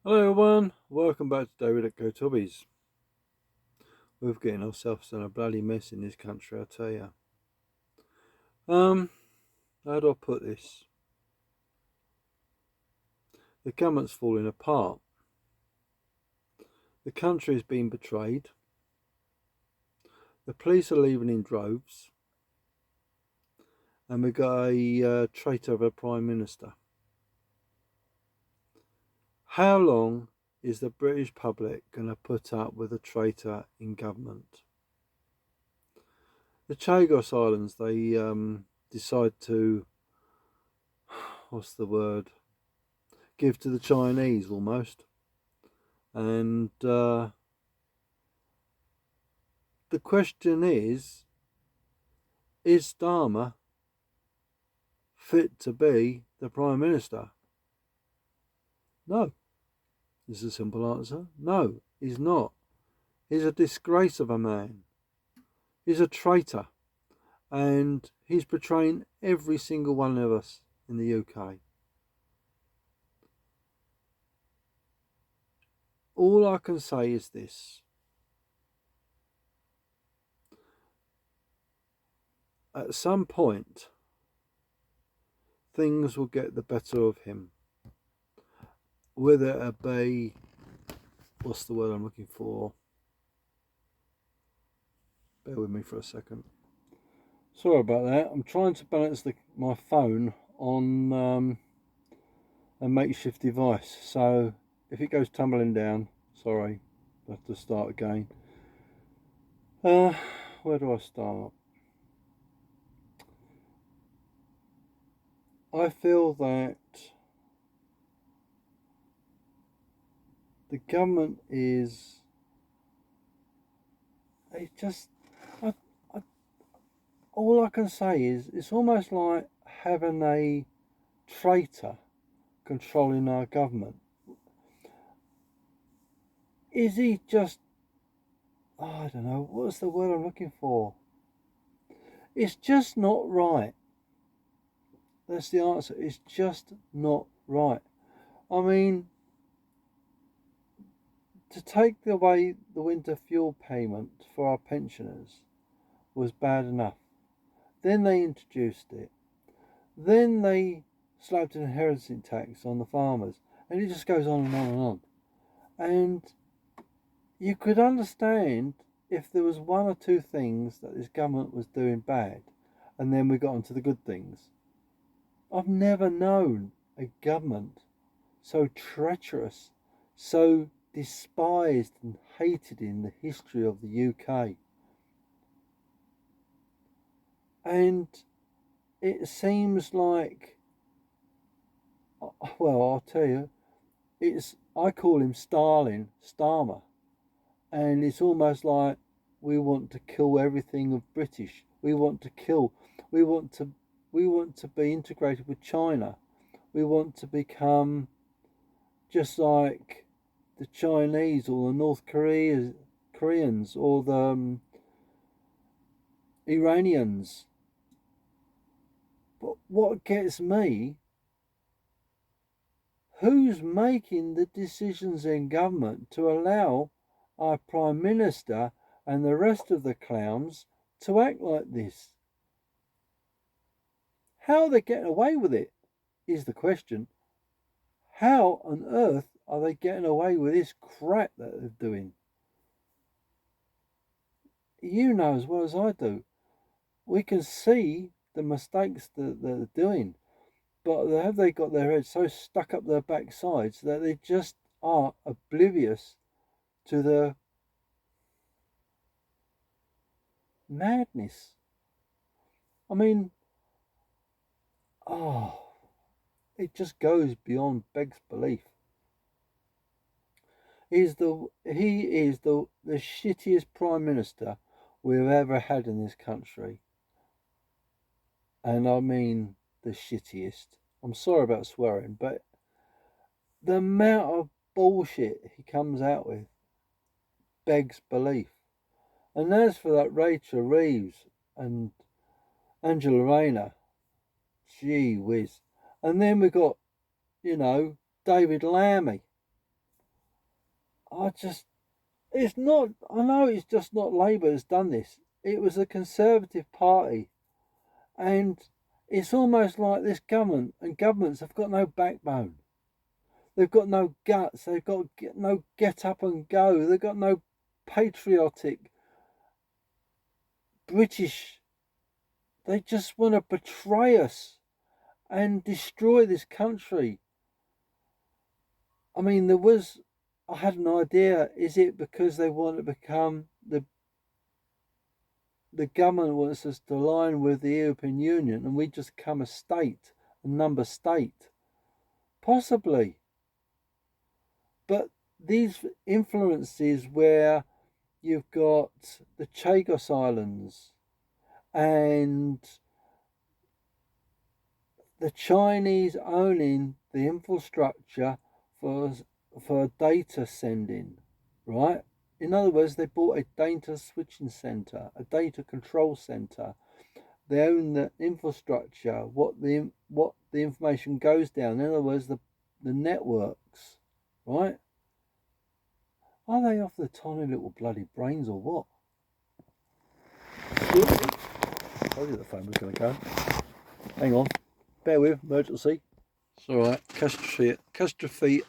Hello everyone, welcome back to David at Go Tubbies. We're getting ourselves in a bloody mess in this country, I tell you. How do I put this? The government's falling apart. The country has been betrayed. The police are leaving in droves. And we've got a traitor of a Prime Minister. How long is the British public going to put up with a traitor in government? The Chagos Islands, they decide to, what's the word, give to the Chinese almost. And the question is Starmer fit to be the Prime Minister? No, is the simple answer. No, he's not. He's a disgrace of a man. He's a traitor. And he's betraying every single one of us in the UK. All I can say is this. At some point, things will get the better of him. Whether it be, what's the word I'm looking for? Bear with me for a second. Sorry about that. I'm trying to balance my phone on a makeshift device. So if it goes tumbling down, sorry, I have to start again. Where do I start? I feel that the government is, all I can say is it's almost like having a traitor controlling our government. Is he just, I don't know, what's the word I'm looking for? It's just not right. That's the answer. It's just not right. I mean, to take away the winter fuel payment for our pensioners was bad enough. Then they introduced it. Then they slapped an inheritance tax on the farmers. And it just goes on and on and on. And you could understand if there was one or two things that this government was doing bad, and then we got onto the good things. I've never known a government so treacherous, so despised and hated in the history of the UK. And it seems like, well, I'll tell you, I call him Starmer. And it's almost like we want to kill everything of British. We want to be integrated with China. We want to become just like the Chinese or the North Koreans or the Iranians. But what gets me, who's making the decisions in government to allow our Prime Minister and the rest of the clowns to act like this? How are they getting away with it is the question. How on earth are they getting away with this crap that they're doing? You know as well as I do. We can see the mistakes that they're doing, but have they got their heads so stuck up their backsides that they just are oblivious to the madness? I mean, it just goes beyond begg's belief. He is the shittiest Prime Minister we've ever had in this country. And I mean the shittiest. I'm sorry about swearing, but the amount of bullshit he comes out with begs belief. And as for that Rachel Reeves and Angela Rayner, gee whiz. And then we got, David Lammy. I just, it's not, I know it's just not Labour that's done this. It was the Conservative Party. And it's almost like this government and governments have got no backbone. They've got no guts. They've got no get up and go. They've got no patriotic British. They just want to betray us and destroy this country. I mean, I had an idea. Is it because they want to become the government wants us to align with the European Union and we just become a number state? Possibly. But these influences where you've got the Chagos Islands and the Chinese owning the infrastructure for data sending, right? In other words, they bought a data switching center, a data control center. They own the infrastructure, what the information goes down. In other words, the networks, right? Are they off the tiny little bloody brains or what? I told you the phone was going to go. Hang on. Bear with, emergency. It's alright. Catastrophe,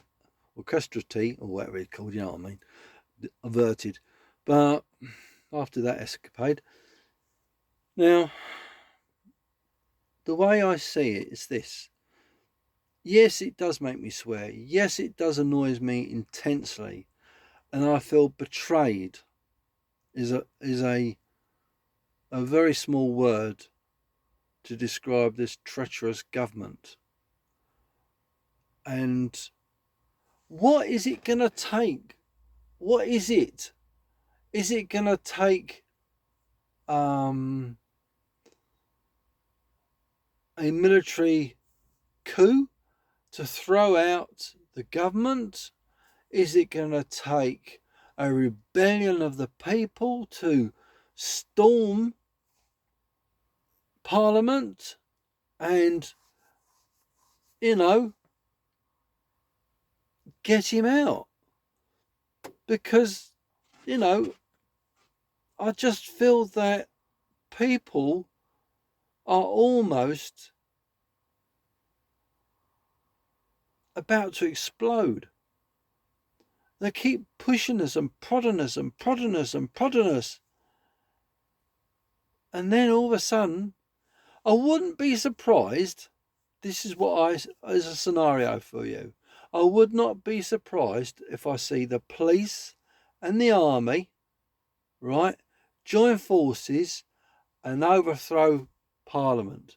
or castrati, or whatever it's called, you know what I mean. Averted. But after that escapade. Now, the way I see it is this. Yes, it does make me swear. Yes, it does annoy me intensely. And I feel betrayed is a very small word to describe this treacherous government. And what is it going to take? What is it? Is it going to take a military coup to throw out the government? Is it going to take a rebellion of the people to storm Parliament and, get him out? Because, I just feel that people are almost about to explode. They keep pushing us and prodding us and prodding us and prodding us. And then all of a sudden, I wouldn't be surprised. This is as a scenario for you. I would not be surprised if I see the police and the army, right, join forces and overthrow Parliament.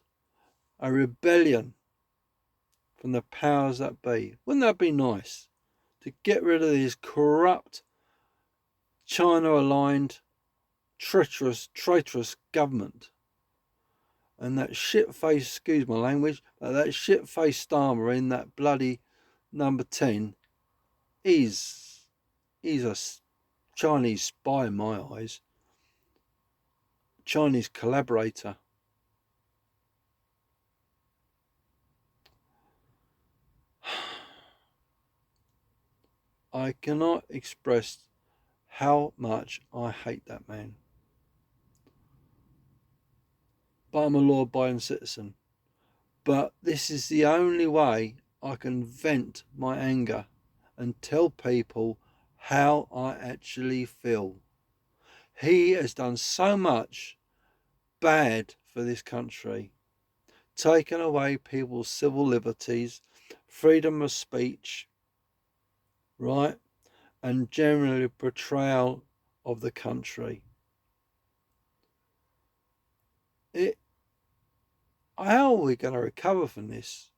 A rebellion from the powers that be. Wouldn't that be nice? To get rid of this corrupt, China-aligned, traitorous government. And that shit-faced, excuse my language, but that shit-faced Starmer in that bloody number 10 is a Chinese spy in my eyes. Chinese collaborator. I cannot express how much I hate that man. But I'm a law-abiding citizen. But this is the only way I can vent my anger and tell people how I actually feel. He has done so much bad for this country, taken away people's civil liberties, freedom of speech, right, and generally portrayal of the country. How are we going to recover from this?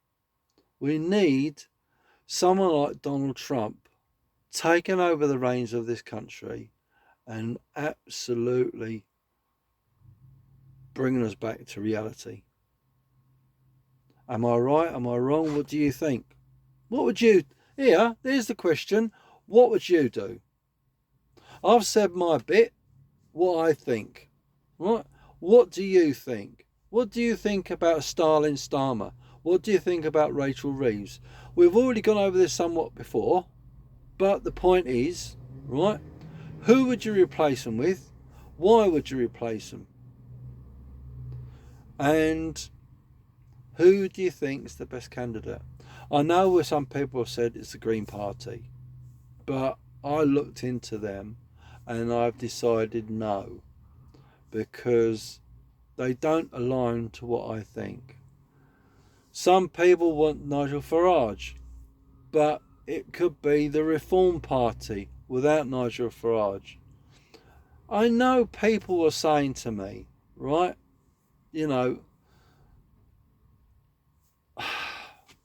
We need someone like Donald Trump taking over the reins of this country and absolutely bringing us back to reality. Am I right? Am I wrong? What do you think? What would you... there's the question. What would you do? I've said my bit, what I think. Right? What do you think? What do you think about Starmer? What do you think about Rachel Reeves? We've already gone over this somewhat before. But the point is, right, who would you replace them with? Why would you replace them? And who do you think is the best candidate? I know where some people have said it's the Green Party, but I looked into them and I've decided no, because they don't align to what I think. Some people want Nigel Farage, but it could be the Reform Party without Nigel Farage. I know people were saying to me, right, you know,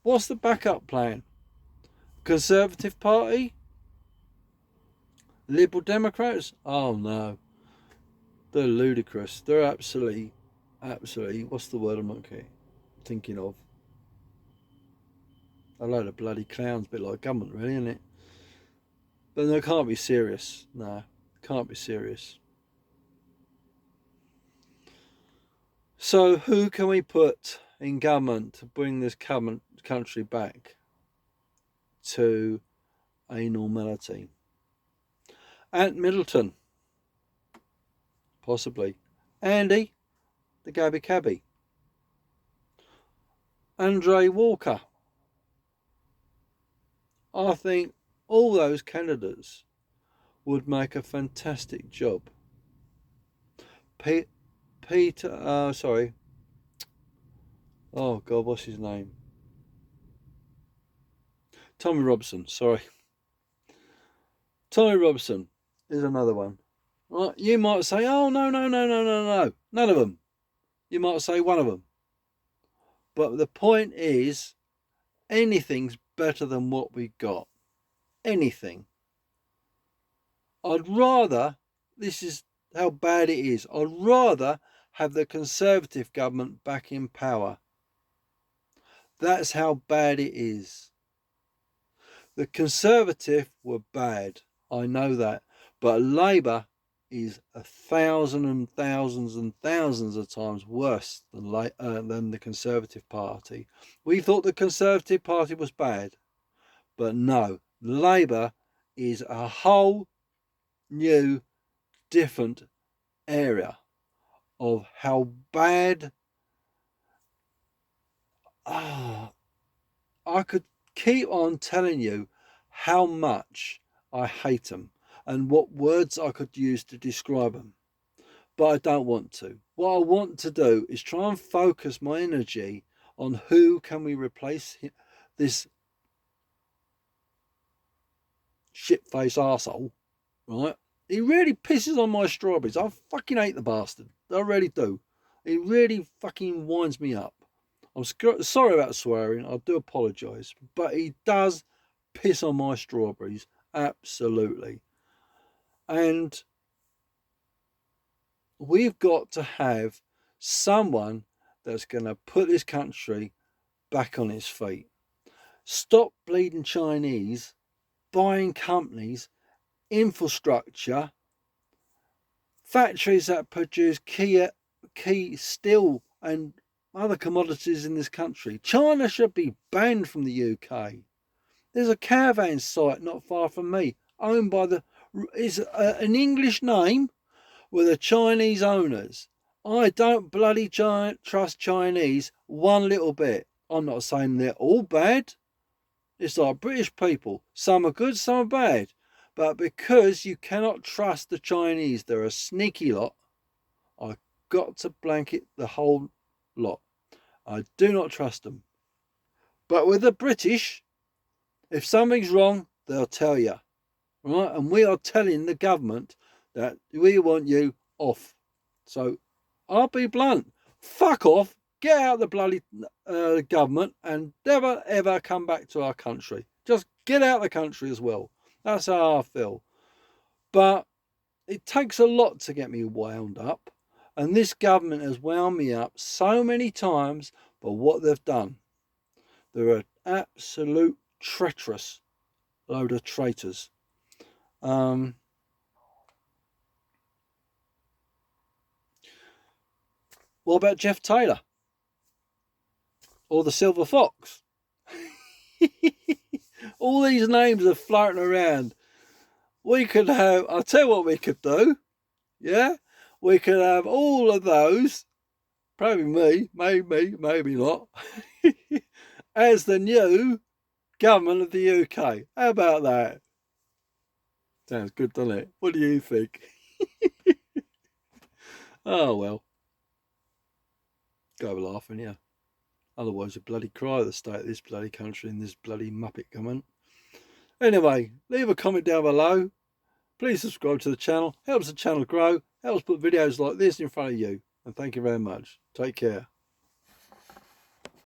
what's the backup plan? Conservative Party? Liberal Democrats? Oh no, they're ludicrous. They're absolutely, what's the word I'm not thinking of? A load of bloody clowns, a bit like government, really, isn't it? But they can't be serious. No, can't be serious. So who can we put in government to bring this country back to a normality? Ant Middleton, possibly. Andy, the Gabby Cabby. Andre Walker. I think all those candidates would make a fantastic job. Peter, sorry. Oh God, what's his name? Tommy Robson, sorry. Tommy Robson is another one. Right, you might say, oh, no. None of them. You might say one of them. But the point is, anything's better than what we got. Anything. I'd rather, this is how bad it is, I'd rather have the Conservative government back in power. That's how bad it is. The Conservative were bad. I know that. But Labour is 1,000 and thousands and thousands of times worse than the Conservative Party. We thought the Conservative Party was bad. But no, Labour is a whole new, different area of how bad. I could keep on telling you how much I hate them and what words I could use to describe them. But I don't want to. What I want to do is try and focus my energy on who can we replace this shit-faced arsehole, right? He really pisses on my strawberries. I fucking hate the bastard. I really do. He really fucking winds me up. I'm sorry about swearing. I do apologise. But he does piss on my strawberries. Absolutely. And we've got to have someone that's going to put this country back on its feet. Stop bleeding Chinese, buying companies, infrastructure, factories that produce key steel and other commodities in this country. China should be banned from the UK. There's a caravan site not far from me, owned by an English name with the Chinese owners. I don't bloody trust Chinese one little bit. I'm not saying they're all bad. It's like British people. Some are good, some are bad. But because you cannot trust the Chinese, they're a sneaky lot. I've got to blanket the whole lot. I do not trust them. But with the British, if something's wrong, they'll tell you. Right? And we are telling the government that we want you off. So I'll be blunt. Fuck off. Get out of the bloody government and never ever come back to our country. Just get out of the country as well. That's how I feel. But it takes a lot to get me wound up. And this government has wound me up so many times for what they've done. They're an absolute treacherous load of traitors. What about Jeff Taylor? Or the Silver Fox? All these names are floating around. We could have, I'll tell you what we could do. Yeah? We could have all of those, probably me, maybe not, as the new government of the UK. How about that? Sounds good, doesn't it? What do you think? Oh, well. Go have a laugh, and yeah. Otherwise, you bloody cry at the state of this bloody country and this bloody muppet government. Anyway, leave a comment down below. Please subscribe to the channel. Helps the channel grow. Helps put videos like this in front of you. And thank you very much. Take care.